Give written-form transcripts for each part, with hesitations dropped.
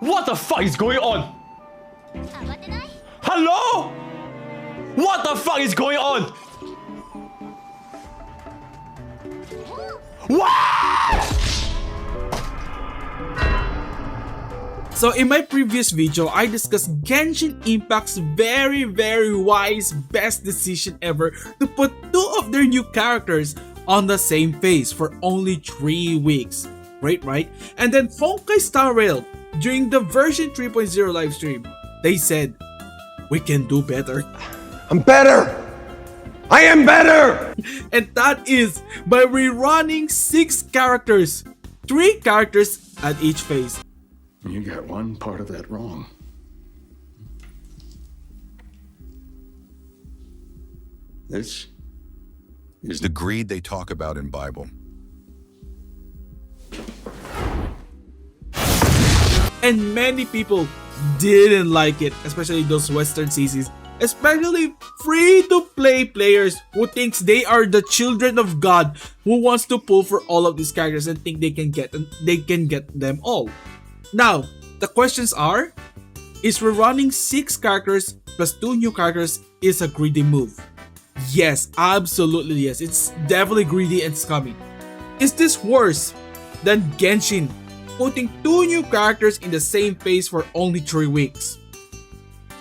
What the fuck is going on? Hello? What the fuck is going on? What? So in my previous video, I discussed Genshin Impact's very wise best decision ever to put two of their new characters on the same phase for only 3 weeks. Great, right? And then Honkai Star Rail, during the version 3.0 livestream, they said, we can do better. I'm better! I am better! And that is by rerunning 6 characters, 3 characters at each phase. You got one part of that wrong. This is The greed they talk about in Bible. And many people didn't like it, especially those Western CCs, especially free-to-play players who thinks they are the children of God, who wants to pull for all of these characters and think they can get them all. Now, the questions are, is rerunning 6 characters plus 2 new characters is a greedy move? Yes, absolutely yes. It's definitely greedy and scummy. Is this worse than Genshin putting 2 new characters in the same phase for only 3 weeks?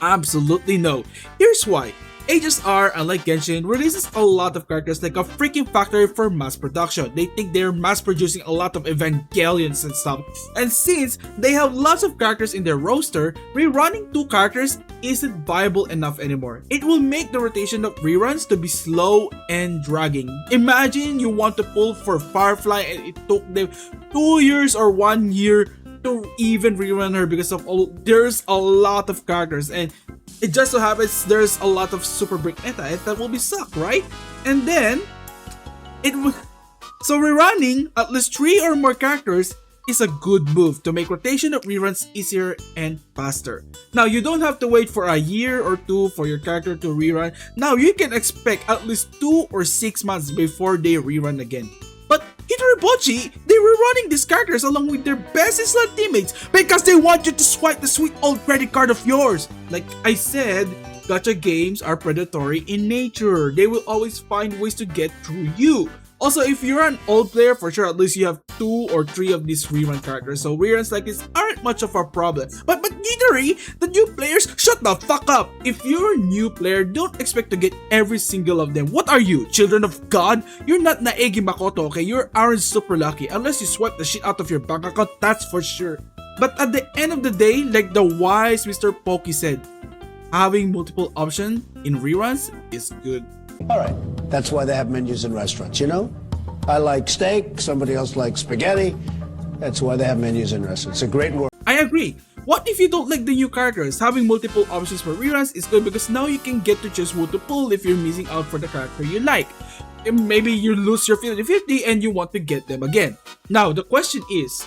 Absolutely no. Here's why. HSR, unlike Genshin, releases a lot of characters like a freaking factory for mass production. They think they're mass producing a lot of Evangelions and stuff. And since they have lots of characters in their roster, rerunning 2 characters isn't viable enough anymore. It will make the rotation of reruns to be slow and dragging. Imagine you want to pull for Firefly and it took them 2 years or 1 year to even rerun her because of there's a lot of characters, and it just so happens there's a lot of super break meta, and that will be suck, right? And then so rerunning at least 3 or more characters is a good move to make rotation of reruns easier and faster. Now, you don't have to wait for a year or 2 for your character to rerun. Now you can expect at least 2 or 6 months before they rerun again. But Hitaribochi, they were running these characters along with their best Island teammates because they want you to swipe the sweet old credit card of yours. Like I said, gacha games are predatory in nature. They will always find ways to get through you. Also, if you're an old player, for sure at least you have 2 or 3 of these rerun characters, so reruns like this aren't much of a problem. But Gitari, the new players, shut the fuck up! If you're a new player, don't expect to get every single of them. What are you, children of God? You're not Naegi Makoto, okay? You aren't super lucky, unless you swipe the shit out of your bank account, that's for sure. But at the end of the day, like the wise MrPokke said, having multiple options in reruns is good. Alright, that's why they have menus in restaurants, you know? I like steak, somebody else likes spaghetti. That's why they have menus in restaurants. It's a great word. I agree. What if you don't like the new characters? Having multiple options for reruns is good because now you can get to choose who to pull if you're missing out for the character you like. And maybe you lose your 50-50 and you want to get them again. Now, the question is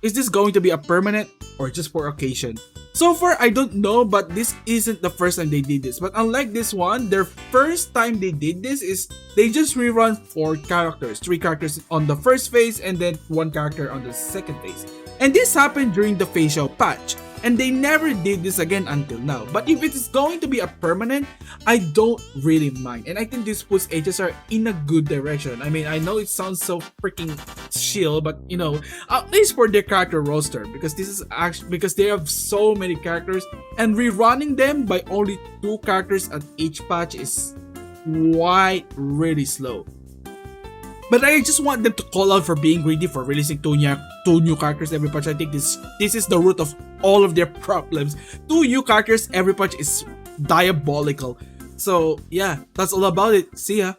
this going to be a permanent or just for occasion? So far, I don't know, but this isn't the first time they did this. But unlike this one, their first time they did this is they just rerun 4 characters. 3 characters on the first phase and then 1 character on the second phase. And this happened during the facial patch. And they never did this again until now. But if it is going to be a permanent, I don't really mind. And I think this puts HSR in a good direction. I mean, I know it sounds so freaking chill, but you know, at least for their character roster, because this is actually because they have so many characters, and rerunning them by only 2 characters at each patch is quite really slow. But I just want them to call out for being greedy for releasing 2 new characters every patch. I think this is the root of all of their problems. 2 new characters every patch is diabolical. So yeah, that's all about it. See ya.